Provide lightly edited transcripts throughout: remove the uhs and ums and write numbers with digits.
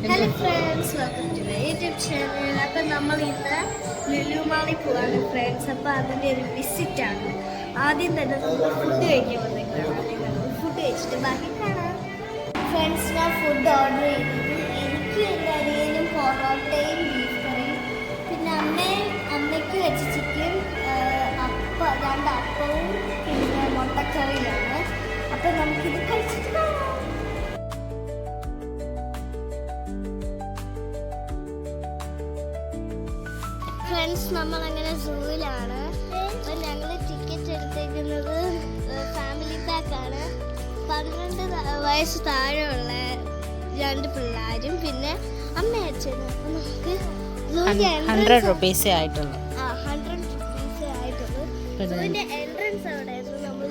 Hello friends, welcome to my YouTube channel. അപ്പം നമ്മൾ ഇന്ന് ലുലു മാളിൽ പോവാണ് ഫ്രണ്ട്സ്. അപ്പോൾ അതിൻ്റെ ഒരു വിസിറ്റാണ്. ആദ്യം തന്നെ നമ്മൾ ഫുഡ് കഴിക്കാൻ വന്നേക്കാണ്. ആദ്യം നമ്മൾ ഫുഡ് കഴിച്ചിട്ട് ബാക്കി കാണാം. ഫ്രണ്ട്സ്, ഞാൻ ഫുഡ് ഓർഡർ ചെയ്തത് എനിക്ക് എൻ്റെ അനിയനും പൊറോട്ടയും ബീഫ് കറിയും, പിന്നെ അമ്മയ്ക്ക് വെച്ച ചിക്കൻ, രണ്ട് അപ്പവും പിന്നെ മുട്ടക്കറിയാണ്. അപ്പം നമുക്കിത് കഴിച്ചിട്ട് കാണാം. ഫ്രണ്ട്സ്, നമ്മളങ്ങനെ സൂവിലാണ്. അപ്പം ഞങ്ങൾ ടിക്കറ്റ് എടുത്തേക്കുന്നത് ഫാമിലി പാക്കാണ്. 12 വയസ്സ് താഴെയുള്ള 2 പിള്ളേരും പിന്നെ അമ്മയും അച്ഛനും. അപ്പം നമുക്ക് 100 രൂപീസേ ആയിട്ടുള്ളൂ. 100 രൂപീസേ ആയിട്ടുള്ളൂ. അതിൻ്റെ എൻട്രൻസ് എവിടെയായിരുന്നു? നമ്മൾ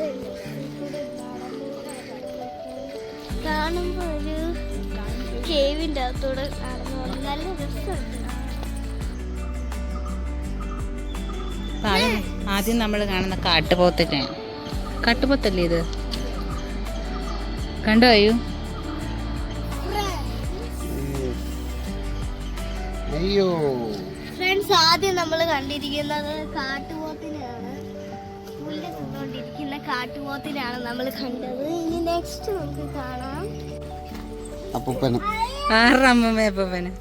കാണുമ്പോൾ ഒരു കേവിൻ്റെ അകത്തൂടെ നടന്നു പോകണം. നല്ല രസമുണ്ട്. ആദ്യം നമ്മൾ കാണുന്ന കാട്ടുപോത്തിനെയാണ്. കാട്ടുപോത്തല്ലേ ഇത്? കണ്ടോ അയ്യോ? അയ്യോ ഫ്രണ്ട്സ്, ആദ്യം നമ്മൾ കണ്ടിരിക്കുന്നത് കാട്ടുപോത്തിനെയാണ്. പുല്ല് തിന്നുകൊണ്ടിരിക്കുന്ന കാട്ടുപോത്തിനാണ് നമ്മൾ കണ്ടത്. ഇനി നെക്സ്റ്റ് നമുക്ക് കാണാം അപ്പൂപ്പന്. ആരുടെ അമ്മമ്മ അപ്പൂപ്പന്?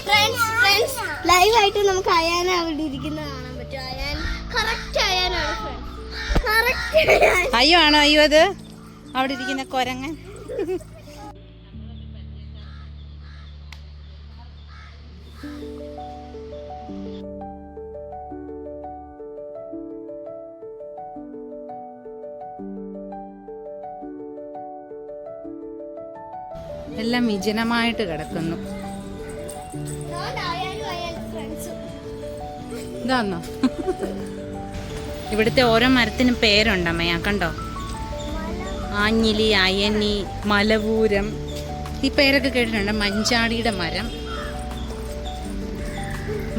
ഫ്രണ്ട്സ്, ലൈവായിട്ട് നമുക്ക് അയാന അവിടെ ഇരിക്കുന്നത് കാണാൻ പറ്റും. അയാൻ കറക്റ്റ് അയാനാണ് ഫ്രണ്ട്സ്, കറക്റ്റ് അയ്യോ ആണോ? അയ്യോ അത് അവിടെ ഇരിക്കുന്ന കൊരങ്ങൻ. എല്ലാം വിജനമായിട്ട് കിടക്കുന്നു. ഇതാന്നോ? ഇവിടുത്തെ ഓരോ മരത്തിനും പേരുണ്ടമ്മ, കണ്ടോ? ആഞ്ഞിലി, അയനി, മലപൂരം, ഈ പേരൊക്കെ കേട്ടിട്ടുണ്ട്. മഞ്ചാടിയുടെ മരം,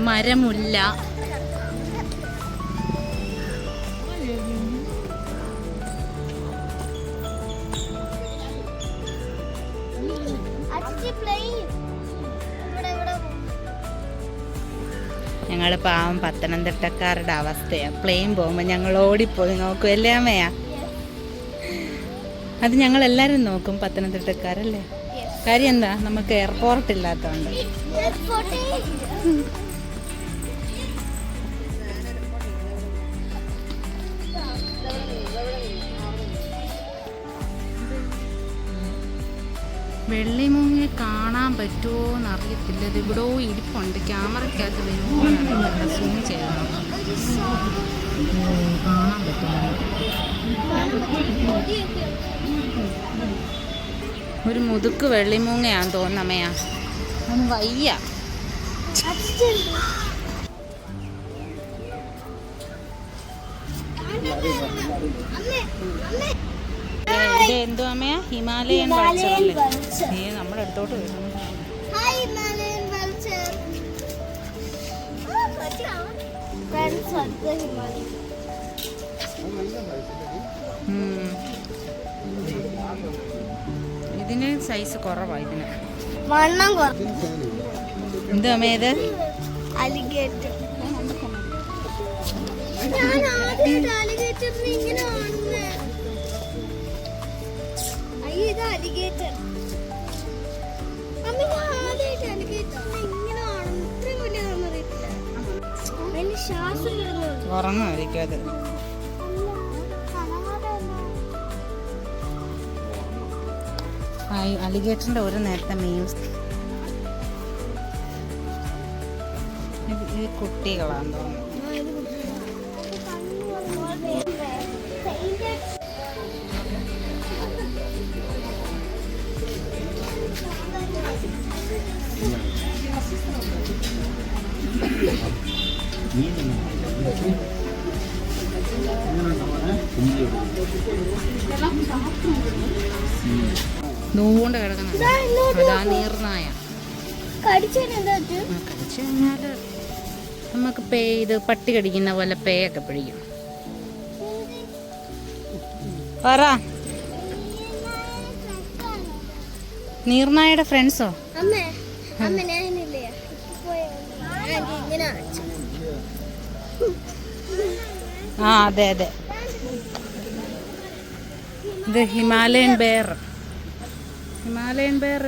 മരമുല്ല. ഞങ്ങൾ പാവം പത്തനംതിട്ടക്കാരുടെ അവസ്ഥയാണ്. പ്ലെയിൻ പോകുമ്പോൾ ഞങ്ങൾ ഓടിപ്പോയി നോക്കും അല്ലേ അമ്മയാ? അത് ഞങ്ങൾ എല്ലാവരും നോക്കും, പത്തനംതിട്ടക്കാരല്ലേ. കാര്യം എന്താ? നമുക്ക് എയർപോർട്ട് ഇല്ലാത്തതുകൊണ്ട്. വെള്ളിമുങ്ങി കാണാൻ പറ്റുമോ എന്നറിയത്തില്ല. ഇത് ഇവിടോ ഇരിപ്പുണ്ട്. ക്യാമറയ്ക്കകത്ത് വരുമോ എന്നറിയത്തില്ല. സൂം ചെയ്യണം. കാണാൻ പറ്റുമോ? ഒരു മുതുക്ക് വെള്ളിമൂങ്ങയാന്ന് തോന്നമ്മയാ. ഒന്ന് വയ്യ. ഇത് എന്തോ അമ്മയാ? ഹിമാലയൻ വൾച്ചറല്ലേ? നമ്മുടെ അടുത്തോട്ട് വരുന്നു. ഇതിന് സൈസ് കുറവാണ്. ഇതിന് വണ്ണം എന്തോ അമ്മ ഇത്? അലിഗേറ്റർ. ഇങ്ങനെ ഇത് അലിഗേറ്റർ. ഉറങ്ങുമായിരിക്കും അത്. അലിഗേറ്ററിന്റെ ഒരു നേരത്തെ മീൻസ് ഇത് കുട്ടികളാന്ന് തോന്നുന്നു. നൂണ്ട് കിടക്കുന്ന അതാ നീർനായ. കടിച്ചു കഴിഞ്ഞാല് നമുക്ക് ഇത് പട്ടി കടിക്കുന്ന പോലെ പേയൊക്കെ പിടിക്കും. പറ. നീർനായയുടെ ഫ്രണ്ട്സോ? അമ്മേ അമ്മ ഞാനില്ലേ ഇങ്ങനെ കാണിച്ചു. ആ അതെ അതെ, ഇത് ഹിമാലയൻ ബെയർ. ഹിമാലയൻ ബെയർ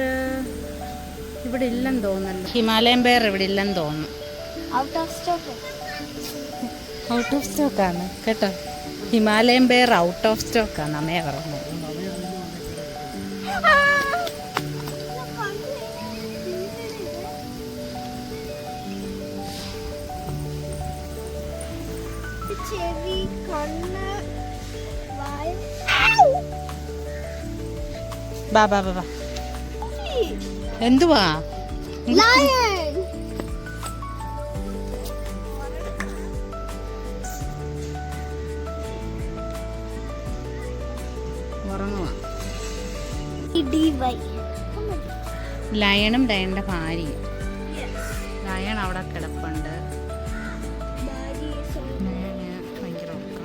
ഇവിടെ ഇല്ലെന്ന് തോന്നുന്നല്ലോ. ഹിമാലയൻ ബെയർ ഇവിടെ ഇല്ലെന്ന് തോന്നുന്നു. Out of stock. Out of സ്റ്റോക്കാണ് കേട്ടോ. ഹിമാലയൻ ബെയർ ഔട്ട് ഓഫ് സ്റ്റോക്കാണ് അമ്മയെ പറഞ്ഞത്. ചെവി, കണ്ണ്, വായ. ബാ ബാ ബാ ബാ. എന്തുവാ? ലയൺ. ഉറങ്ങുവാ. DY. ലയണും ലയണിന്റെ ഭാര്യയും. ലയൺ അവിടെ കിടപ്പുണ്ട്. ഭയങ്കര ഉറക്കം.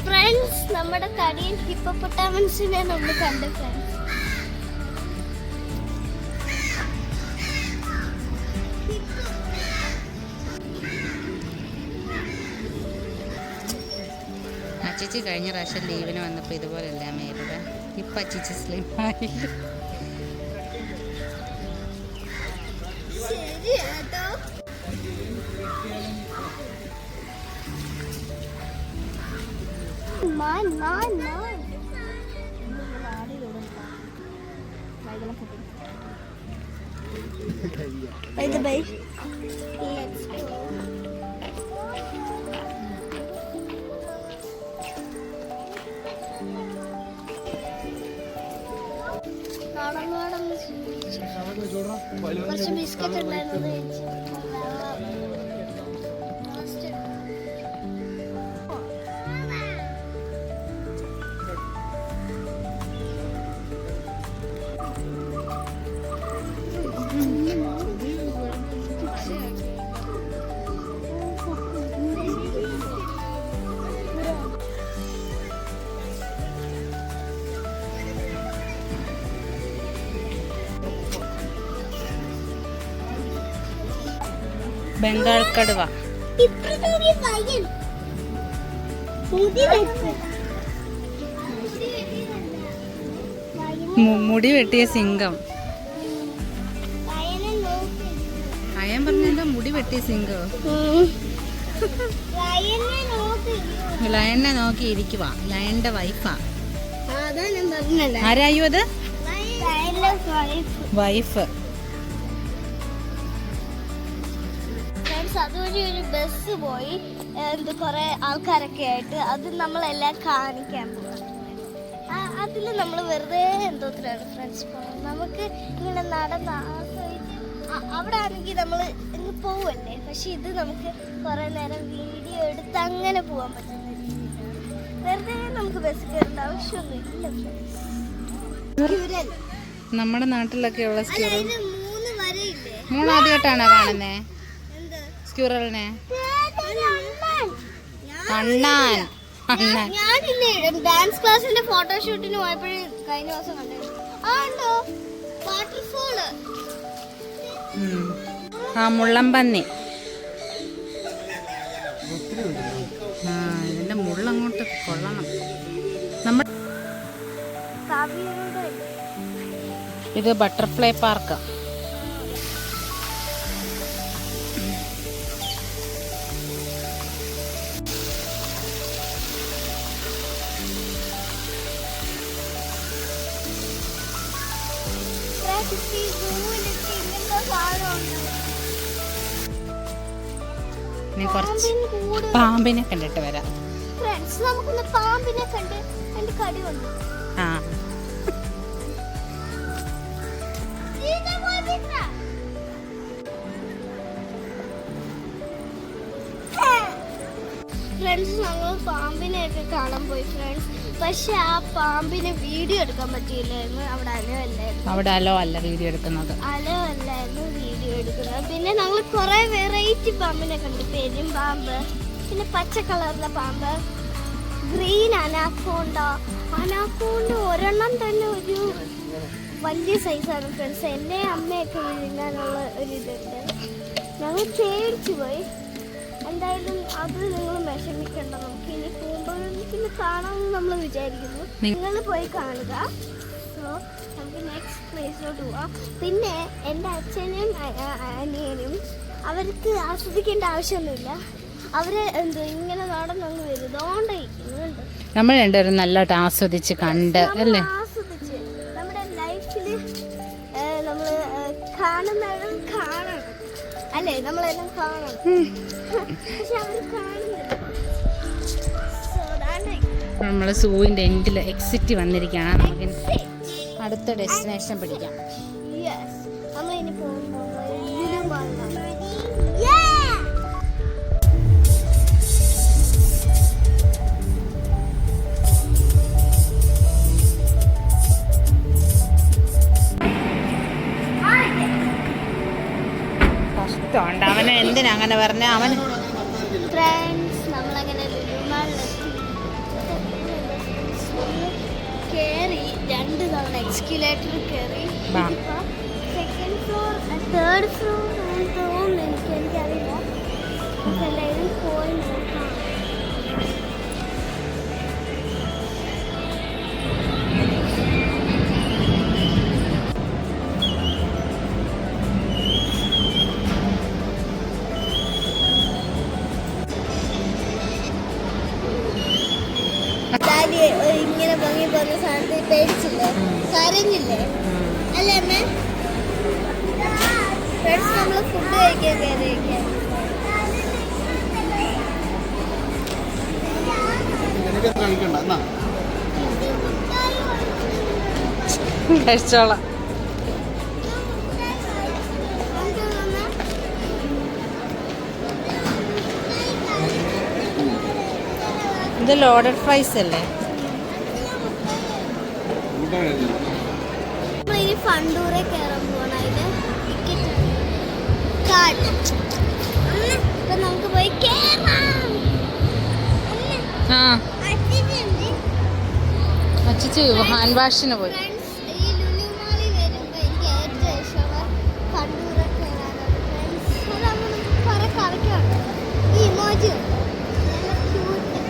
ഫ്രണ്ട്സ്, നമ്മുടെ തടിയൻ ഹിപ്പോപ്പൊട്ടാമസിനെ നമ്മൾ കണ്ടു ഫ്രണ്ട്സ്. അച്ചിച്ചി കഴിഞ്ഞ പ്രാവശ്യം ലീവിന് വന്നപ്പോൾ ഇതുപോലെയല്ല മേലുടെ. ഇപ്പം അച്ചിച്ചി സ്ലിം ആയി. By the way, let's go. കുറച്ച് ബിസ്ക്കറ്റ് ഉണ്ടായിരുന്നത് കഴിച്ചു. ബംഗാൾ കടുവ. മുടി വെട്ടിയ സിംഹം. അയൻ പറഞ്ഞല്ലോ മുടി വെട്ടിയ സിംഹം. ലയനെ നോക്കി ഇരിക്കുക. ലയന്റെ വൈഫാ. ആരായോ അത്? വൈഫ്. അതുവഴി ഒരു ബസ് പോയി കുറെ ആൾക്കാരൊക്കെ ആയിട്ട്. അത് നമ്മളെല്ലാം കാണിക്കാൻ പോകാം. അതിൽ നമ്മൾ വെറുതെ എന്തോത്തിനാണ് ഫ്രണ്ട്സ് പോകുന്നത്. നമുക്ക് ഇങ്ങനെ നടന്ന് ആസ്വദിച്ച് അവിടെ ആണെങ്കിൽ നമ്മൾ ഇങ്ങ് പോവല്ലേ. പക്ഷെ ഇത് നമുക്ക് കുറെ നേരം വീഡിയോ എടുത്ത് അങ്ങനെ പോകാൻ പറ്റുന്ന രീതിയിലാണ്. വെറുതെ നമുക്ക് ബസ് കയറേണ്ട ആവശ്യമൊന്നും ഇല്ല. നമ്മുടെ നാട്ടിലൊക്കെ ഉള്ള സ്ക്യൂറൽ. 3 വരയില്ലേ? ആദ്യമായിട്ടാണോ കാണുന്നേ സ്ക്യൂറലിനെ? അണ്ണാൻ. ഞാനില്ലേ ഡാൻസ് ക്ലാസ്സിന്റെ ഫോട്ടോഷൂട്ടിന് പോയപ്പോഴും കഴിഞ്ഞ ദിവസം കണ്ടോ വാട്ടർഫോള്. ആ മുള്ളംപന്നി. ആ ഇതിന്റെ മുള്ളങ്ങോട്ട് കൊള്ളണം. നമ്മൾ ഇത് ബട്ടർഫ്ലൈ പാർക്ക്. കുറച്ച് പാമ്പിനെ കണ്ടിട്ട് വരാം. നമുക്കൊന്ന് പാമ്പിനെ കണ്ട് എന്റെ കടി വന്നു. ആ ഫ്രണ്ട്സ്, ഞങ്ങൾ പാമ്പിനെയൊക്കെ കാണാൻ പോയി ഫ്രണ്ട്സ്. പക്ഷെ ആ പാമ്പിനെ വീഡിയോ എടുക്കാൻ പറ്റിയില്ലായിരുന്നു. അവിടെ അലോ അല്ലായിരുന്നു. അവിടെ അലോ അല്ല വീഡിയോ എടുക്കുന്നത്. അലോ അല്ലായിരുന്നു വീഡിയോ എടുക്കുന്നത്. പിന്നെ ഞങ്ങൾ കുറെ വെറൈറ്റി പാമ്പിനെ കണ്ടു. പെരുമ്പാമ്പ്, പിന്നെ പച്ച കളറിലെ പാമ്പ്, ഗ്രീൻ അനാക്കോണ്ട. അനാക്കോണ്ട ഒരെണ്ണം തന്നെ ഒരു വലിയ സൈസാണ് ഫ്രണ്ട്സ്. എന്നെ അമ്മയൊക്കെ വിഴുങ്ങാനുള്ള ഒരിതുണ്ട്. ഞങ്ങൾ പേടിച്ചു പോയി. എന്തായാലും അത് നിങ്ങൾ വിഷമിക്കണ്ട. നമുക്ക് ഇനി പോകുമ്പോൾ പിന്നെ കാണാമെന്ന് നമ്മൾ വിചാരിക്കുന്നു. നിങ്ങൾ പോയി കാണുക. സോ നമുക്ക് നെക്സ്റ്റ് പ്ലേസിലോട്ട് പോവാം. പിന്നെ എൻ്റെ അച്ഛനും അനിയനും അവർക്ക് ആസ്വദിക്കേണ്ട ആവശ്യമൊന്നുമില്ല. അവര് ഇങ്ങനെ നടന്നങ്ങ് വരുന്നോണ്ടിരിക്കുന്നുണ്ട്. നമ്മൾ രണ്ടുപേരും നല്ലതായിട്ട് ആസ്വദിച്ച് കണ്ട് അല്ലേ? ആസ്വദിച്ച് നമ്മുടെ ലൈഫിൽ നമ്മൾ കാണുന്നതും കാണണം അല്ലേ? നമ്മളെല്ലാം കാണണം. പക്ഷെ അവർ കാണുന്നില്ല. നമ്മൾ സൂവിൻ്റെ എൻഡിൽ എക്സിറ്റ് വന്നിരിക്കുകയാണ്. നമുക്ക് അടുത്ത ഡെസ്റ്റിനേഷൻ പിടിക്കാം. നമ്മളിനി പോകുമ്പോൾ കഷ്ടമുണ്ട് അവനെ. എന്തിനാ അങ്ങനെ പറഞ്ഞ? അവൻ ഫ്രണ്ട്സ് നമ്മളങ്ങനെ കയറി 2 തവണ എക്സ്കലേറ്റർ കയറി. സെക്കൻഡ് ഫ്ലോർ 3rd ഫ്ലോർ തോന്നുന്നു. എനിക്കറിയില്ല. എല്ലാവരും പോയി നോക്കാം. ഇങ്ങനെ ഭംഗി പറഞ്ഞ സാധനത്തിൽ പേടിച്ചില്ലേ? കരഞ്ഞില്ലേ അല്ലേ അമ്മ? ഫ്രണ്ട്സ് നമ്മള് ഫുഡ് കഴിക്കാൻ കയറിയിരിക്കാൻ. കഴിച്ചോളാം. ഇത് ലോഡഡ് ഫ്രൈസ് അല്ലേ? നമ്മളിനി ഫണ്ടൂറെ കയറാൻ പോകണം. അതിന് ടിക്കറ്റ് കാർഡ്. ഇപ്പൊ നമുക്ക് പോയി കേറാം. ആ അച്ഛച്ചു ഹാൻഡ് വാഷിന് പോയി. ഈ ലുലു മാളിൽ വരുമ്പോ എനിക്ക് ഏറ്റവും ഇഷ്ടമുള്ള ഫണ്ടൂറെ കയറാനാണ് ഫ്രണ്ട്സ്. അതാകുമ്പോൾ നമുക്ക് കുറെ കളിക്കാറുണ്ട്. ഈ ഇമോജി നല്ല ക്യൂട്ട്.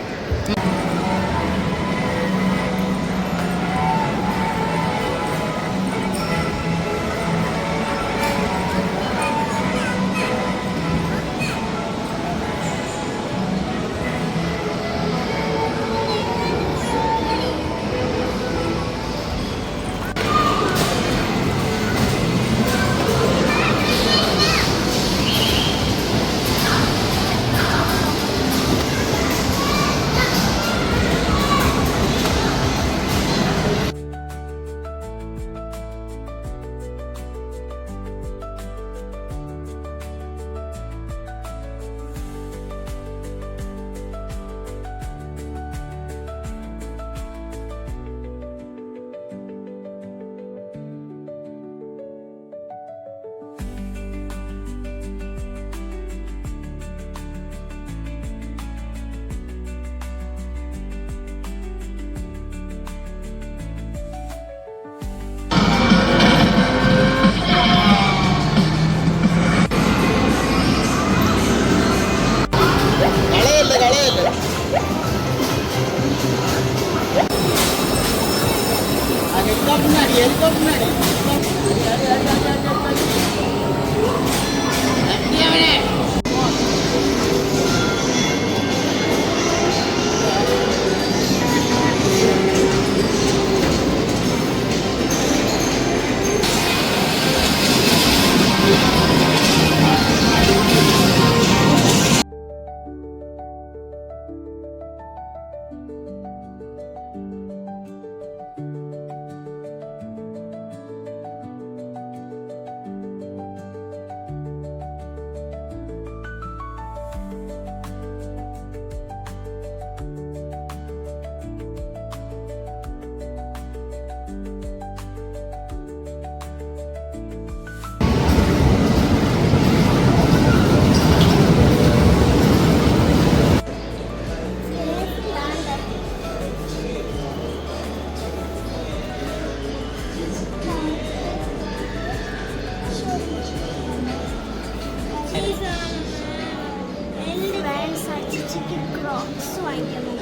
എനിക്ക് ക്രോക്സ് വാങ്ങിക്കണം.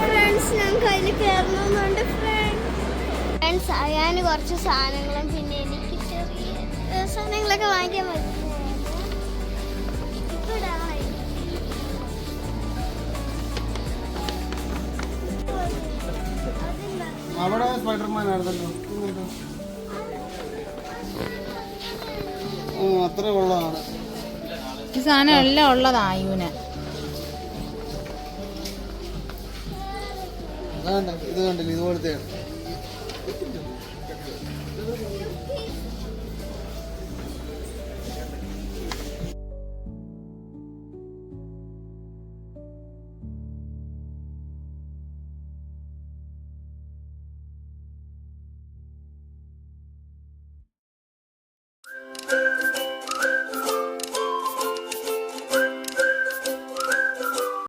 ഫ്രണ്ട്സ് ഞങ്ങൾക്ക് അതിൽ കയറണമെന്നുണ്ട്. ഫ്രണ്ട്സ് ഞാൻ കുറച്ച് സാധനങ്ങളും പിന്നെ എനിക്ക് ചെറിയ സാധനങ്ങളൊക്കെ വാങ്ങിക്കാൻ പറ്റും. അവിടെ സ്പൈഡർമാൻ ആയിരുന്നല്ലോ. അത്ര ഉള്ളതാണ്. ഈ സാധനം എല്ലാം ഉള്ളതാ ആയുന്. ഇത് കണ്ടില്ല, ഇതുപോലത്തെയാണ്.